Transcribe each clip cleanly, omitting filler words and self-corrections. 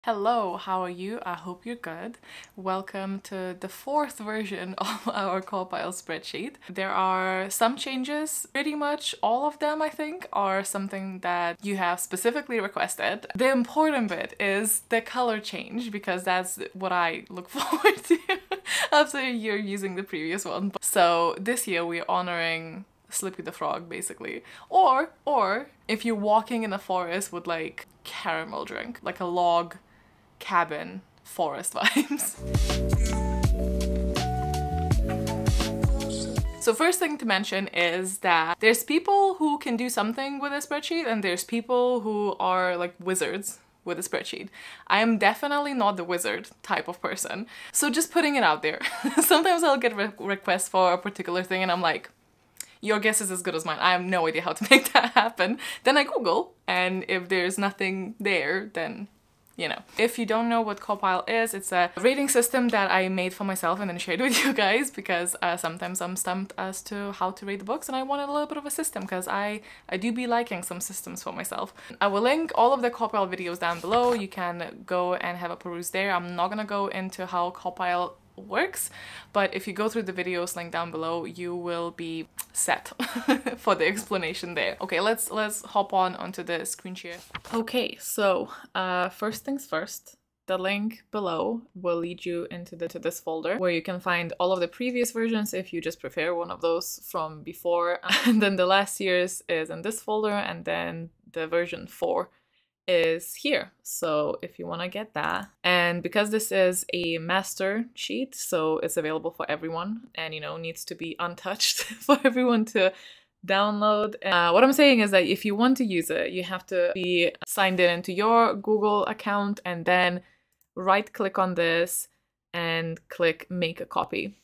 Hello, how are you? I hope you're good. Welcome to the fourth version of our CAWPILE spreadsheet. There are some changes, pretty much all of them I think are something that you have specifically requested. The important bit is the color change because that's what I look forward to after you're using the previous one. So this year we're honoring Slippy the Frog basically. Or if you're walking in a forest with like caramel drink, like a log cabin forest vibes. So first thing to mention is that there's people who can do something with a spreadsheet and there's people who are like wizards with a spreadsheet. I am definitely not the wizard type of person. So just putting it out there. Sometimes I'll get requests for a particular thing and I'm like, your guess is as good as mine. I have no idea how to make that happen. Then I Google, and if there's nothing there, then you know. If you don't know what CAWPILE is, it's a rating system that I made for myself and then shared with you guys because sometimes I'm stumped as to how to rate the books and I wanted a little bit of a system because I do be liking some systems for myself. I will link all of the CAWPILE videos down below. You can go and have a peruse there. I'm not gonna go into how CAWPILE works, but if you go through the videos linked down below, you will be set for the explanation there. Okay, let's hop onto the screen share. Okay, so first things first, the link below will lead you into this folder where you can find all of the previous versions if you just prefer one of those from before. And then the last year's is in this folder, and then the version 4 is here. So if you want to get that, and because this is a master sheet, so it's available for everyone and you know needs to be untouched for everyone to download. What I'm saying is that if you want to use it, you have to be signed in into your Google account and then right click on this and click make a copy.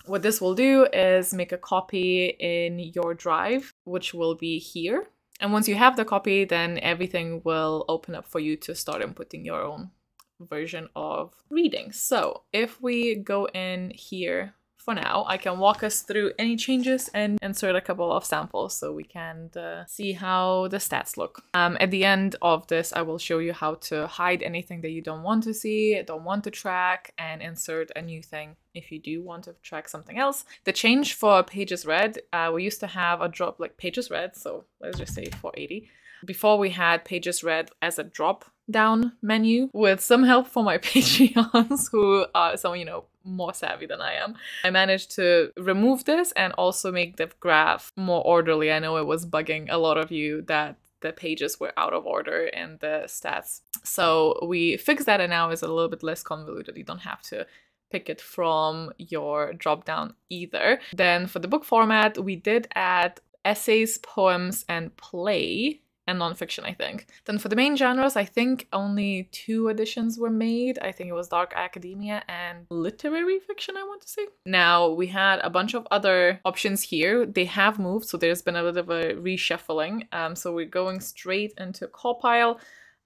What this will do is make a copy in your drive, which will be here. And once you have the copy, then everything will open up for you to start inputting your own version of reading. So if we go in here for now, I can walk us through any changes and insert a couple of samples so we can see how the stats look. At the end of this, I will show you how to hide anything that you don't want to see, don't want to track, and insert a new thing if you do want to track something else. The change for pages read, we used to have a drop like pages read, so let's just say 480. Before we had pages read as a drop down menu with some help from my Patreons who are some, you know, more savvy than I am. I managed to remove this and also make the graph more orderly. I know it was bugging a lot of you that the pages were out of order in the stats. So we fixed that and now it's a little bit less convoluted. You don't have to pick it from your drop down either. Then for the book format, we did add essays, poems, and play. And nonfiction, I think. Then for the main genres, I think only 2 additions were made. I think it was dark academia and literary fiction, I want to say. Now, we had a bunch of other options here. They have moved, so there's been a little bit of a reshuffling. So we're going straight into CAWPILE.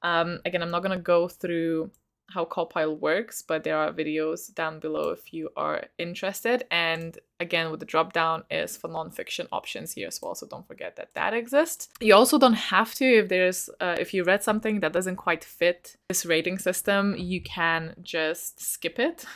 Again, I'm not going to go through how CAWPILE works, but there are videos down below if you are interested. And again, with the drop down is for nonfiction options here as well, so don't forget that that exists. You also don't have to, if there's if you read something that doesn't quite fit this rating system, you can just skip it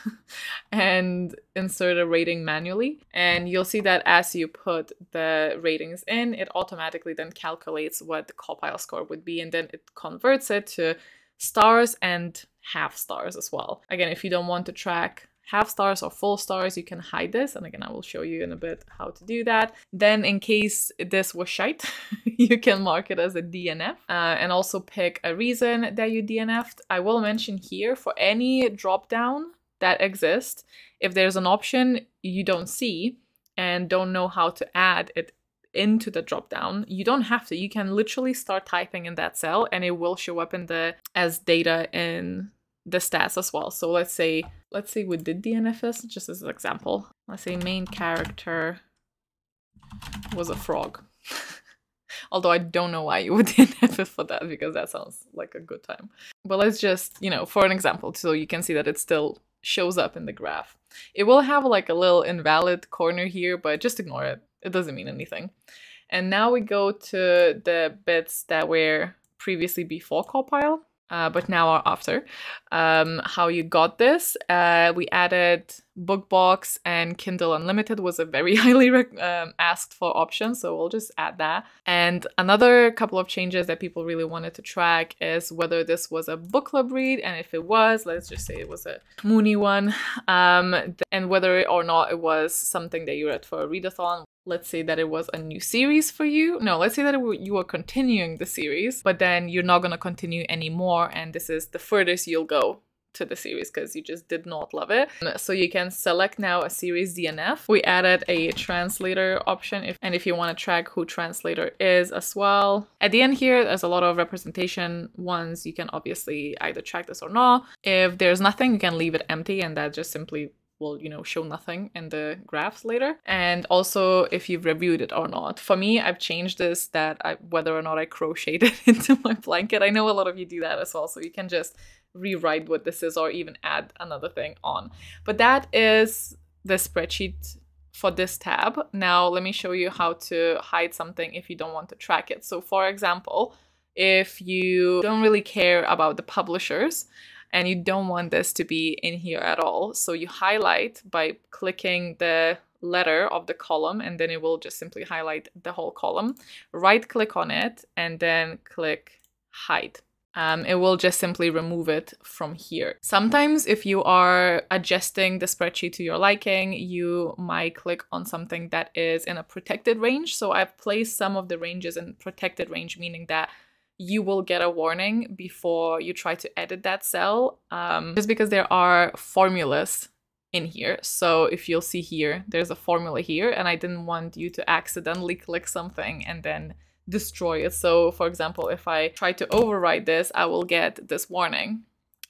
and insert a rating manually. And you'll see that as you put the ratings in, it automatically then calculates what the CAWPILE score would be, and then it converts it to stars and half stars as well. Again, if you don't want to track half stars or full stars, you can hide this. And again, I will show you in a bit how to do that. Then in case this was shite, you can mark it as a DNF and also pick a reason that you DNF'd. I will mention here for any drop down that exists, if there's an option you don't see and don't know how to add it into the drop down, you don't have to. You can literally start typing in that cell and it will show up in the as data in the stats as well. So let's say we did DNF this just as an example. Let's say main character was a frog. Although I don't know why you would DNF it for that, because that sounds like a good time. But let's just, you know, for an example, so you can see that it still shows up in the graph. It will have like a little invalid corner here, but just ignore it. It doesn't mean anything. And now we go to the bits that were previously before CAWPILE. but now or after. How you got this, we added BookBox, and Kindle Unlimited was a very highly asked for option, so we'll just add that. And another couple of changes that people really wanted to track is whether this was a book club read, and if it was, let's just say it was a Mooney one, and whether or not it was something that you read for a readathon. Let's say that it was a new series for you. No, let's say that you were continuing the series, but then you're not going to continue anymore, and this is the furthest you'll go to the series because you just did not love it. So you can select now a series DNF. We added a translator option if you want to track who translator is as well. At the end here, there's a lot of representation ones. You can obviously either track this or not. If there's nothing, you can leave it empty, and that just simply will, you know, show nothing in the graphs later. And also if you've reviewed it or not. For me, I've changed this whether or not I crocheted it into my blanket. I know a lot of you do that as well, so you can just rewrite what this is or even add another thing on. But that is the spreadsheet for this tab. Now let me show you how to hide something if you don't want to track it. So for example, if you don't really care about the publishers, and you don't want this to be in here at all, so you highlight by clicking the letter of the column, and then it will just simply highlight the whole column. Right click on it and then click hide. It will just simply remove it from here. Sometimes if you are adjusting the spreadsheet to your liking, you might click on something that is in a protected range. So I've placed some of the ranges in protected range, meaning that you will get a warning before you try to edit that cell, just because there are formulas in here. So if you'll see here, there's a formula here, and I didn't want you to accidentally click something and then destroy it. So for example, if I try to override this, I will get this warning,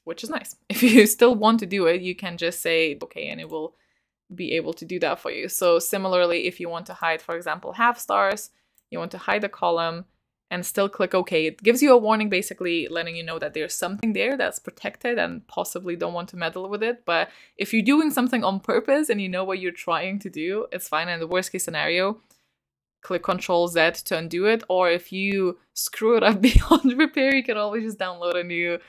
which is nice. If you still want to do it, you can just say okay, and it will be able to do that for you. So similarly, if you want to hide, for example, half stars, you want to hide the column, and still click OK. It gives you a warning, basically letting you know that there's something there that's protected and possibly don't want to meddle with it. But if you're doing something on purpose and you know what you're trying to do, it's fine. In the worst case scenario, click Ctrl-Z to undo it. Or if you screw it up beyond repair, you can always just download a new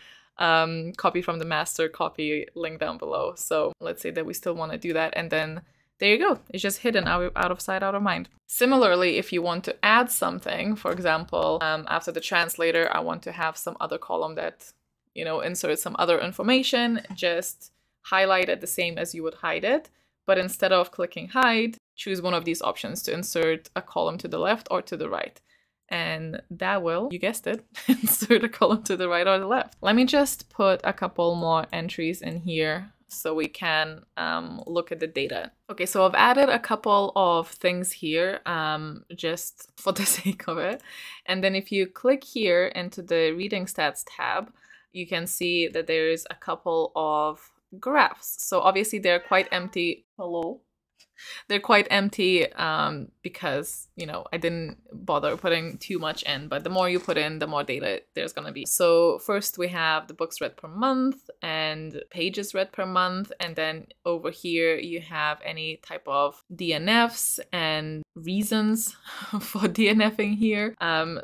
copy from the master copy link down below. So let's say that we still want to do that, and then there you go. It's just hidden out of sight, out of mind. Similarly, if you want to add something, for example, after the translator, I want to have some other column that, you know, inserts some other information, just highlight it the same as you would hide it. But instead of clicking hide, choose one of these options to insert a column to the left or to the right. And that will, you guessed it, insert a column to the right or the left. Let me just put a couple more entries in here so we can look at the data. Okay, so I've added a couple of things here just for the sake of it. And then if you click here into the reading stats tab, you can see that there's a couple of graphs. So obviously they're quite empty. Hello? They're quite empty because, you know, I didn't bother putting too much in, but the more you put in, the more data there's gonna be. So first we have the books read per month and pages read per month, and then over here you have any type of DNFs and reasons for DNFing here,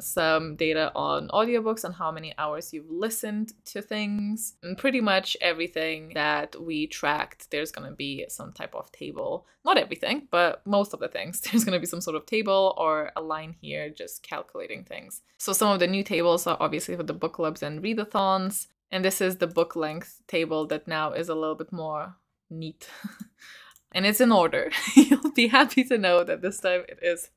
some data on audiobooks and how many hours you've listened to things, and pretty much everything that we tracked, there's gonna be some type of table. Not everything, but most of the things. There's going to be some sort of table or a line here just calculating things. So some of the new tables are obviously for the book clubs and readathons. And this is the book length table that now is a little bit more neat. And it's in order. You'll be happy to know that this time it is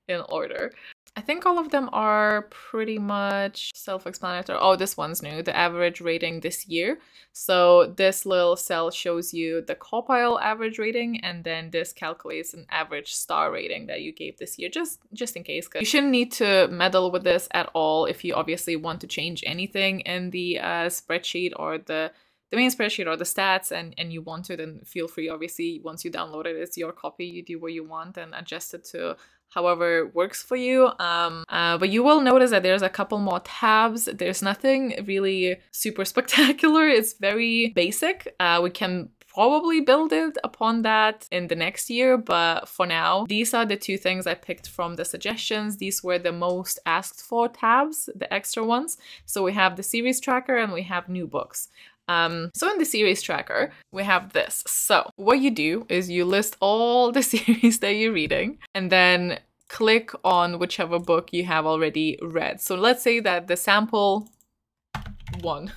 in order. I think all of them are pretty much self-explanatory. Oh, this one's new, the average rating this year. So this little cell shows you the CAWPILE average rating, and then this calculates an average star rating that you gave this year, just in case. You shouldn't need to meddle with this at all if you obviously want to change anything in the spreadsheet or the main spreadsheet or the stats, and you want to, then feel free. Obviously, once you download it, it's your copy. You do what you want and adjust it to however works for you. But you will notice that there's a couple more tabs. There's nothing really super spectacular. It's very basic. We can probably build it upon that in the next year, but for now, these are the two things I picked from the suggestions. These were the most asked for tabs, the extra ones. So we have the series tracker and we have new books. So in the series tracker, we have this. So what you do is you list all the series that you're reading and then click on whichever book you have already read. So let's say that the sample one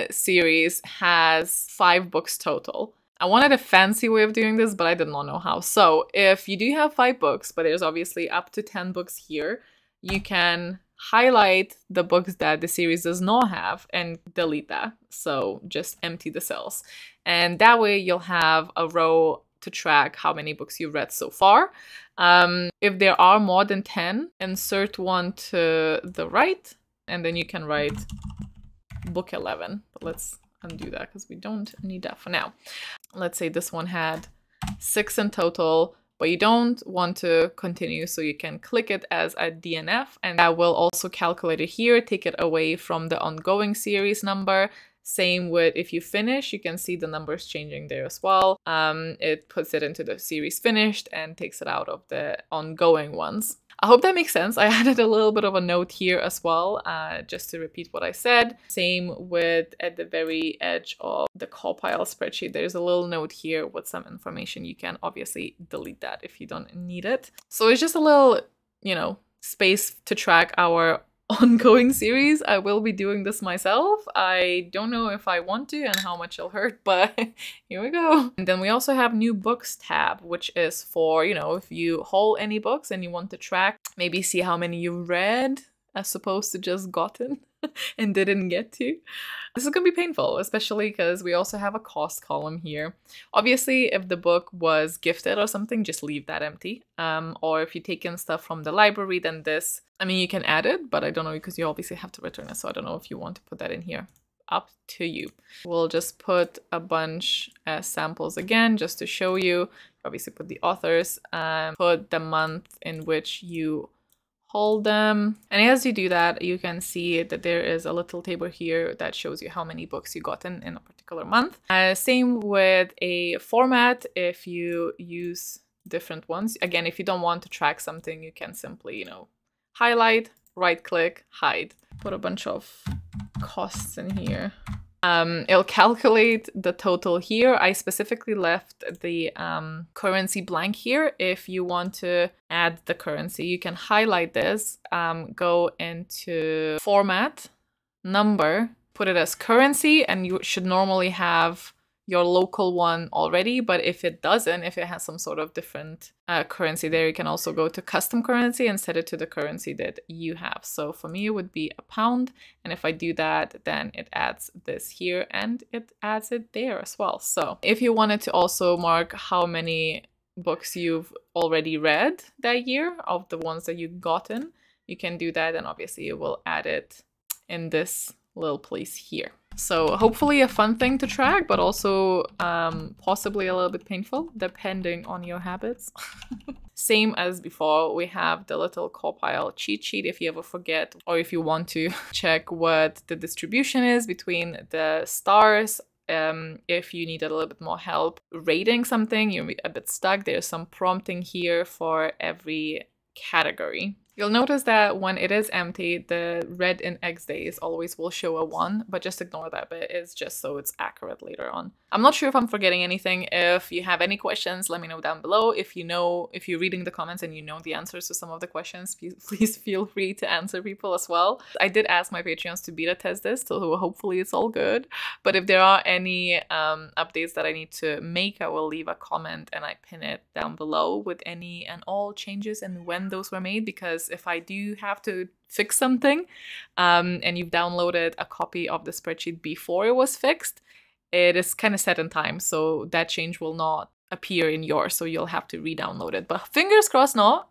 series has 5 books total. I wanted a fancy way of doing this, but I did not know how. So if you do have 5 books, but there's obviously up to 10 books here, you can highlight the books that the series does not have and delete that. So just empty the cells. And that way you'll have a row to track how many books you've read so far. If there are more than 10, insert one to the right, and then you can write book 11. But let's undo that because we don't need that for now. Let's say this one had 6 in total, but you don't want to continue, so you can click it as a DNF, and that will also calculate it here, take it away from the ongoing series number. Same with if you finish, you can see the numbers changing there as well. It puts it into the series finished and takes it out of the ongoing ones. I hope that makes sense. I added a little bit of a note here as well, just to repeat what I said. Same with at the very edge of the CAWPILE spreadsheet, there's a little note here with some information. You can obviously delete that if you don't need it. So it's just a little, you know, space to track our ongoing series. I will be doing this myself. I don't know if I want to and how much it'll hurt, but here we go. And then we also have new books tab, which is for, you know, if you haul any books and you want to track, maybe see how many you read as opposed to just gotten and didn't get to. This is gonna be painful, especially because we also have a cost column here. Obviously, if the book was gifted or something, just leave that empty. Or if you take in stuff from the library, then this, I mean, you can add it, but I don't know because you obviously have to return it. So I don't know if you want to put that in here. Up to you. We'll just put a bunch as samples again, just to show you. Obviously put the authors, put the month in which you hold them. And as you do that, you can see that there is a little table here that shows you how many books you got in a particular month. Same with a format. If you use different ones, again, if you don't want to track something, you can simply, you know, highlight, right click, hide. Put a bunch of costs in here. It'll calculate the total here. I specifically left the currency blank here. If you want to add the currency, you can highlight this, go into format, number, put it as currency, and you should normally have your local one already, but if it doesn't, if it has some sort of different currency there, you can also go to custom currency and set it to the currency that you have. So for me, it would be a pound. And if I do that, then it adds this here and it adds it there as well. So if you wanted to also mark how many books you've already read that year of the ones that you've gotten, you can do that. And obviously you will add it in this little place here. So hopefully a fun thing to track, but also possibly a little bit painful, depending on your habits. Same as before, we have the little CAWPILE cheat sheet if you ever forget, or if you want to check what the distribution is between the stars. If you needed a little bit more help rating something, you're a bit stuck, there's some prompting here for every category. You'll notice that when it is empty, the read in X days always will show a 1, but just ignore that bit. It's just so it's accurate later on. I'm not sure if I'm forgetting anything. If you have any questions, let me know down below. If you're reading the comments and you know the answers to some of the questions, please feel free to answer people as well. I did ask my Patreons to beta test this, so hopefully it's all good. But if there are any updates that I need to make, I will leave a comment and I pin it down below with any and all changes and when those were made, because if I do have to fix something and you've downloaded a copy of the spreadsheet before it was fixed, it is kind of set in time, so that change will not appear in yours, so you'll have to re-download it. But fingers crossed not.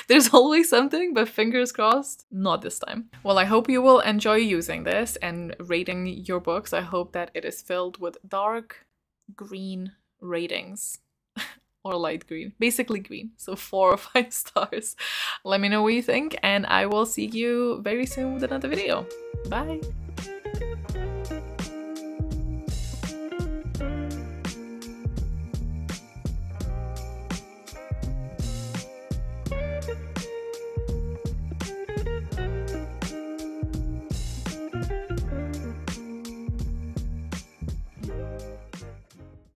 There's always something, but fingers crossed, not this time. Well, I hope you will enjoy using this and rating your books. I hope that it is filled with dark green ratings. Or light green, basically green, so 4 or 5 stars. Let me know what you think, and I will see you very soon with another video. Bye!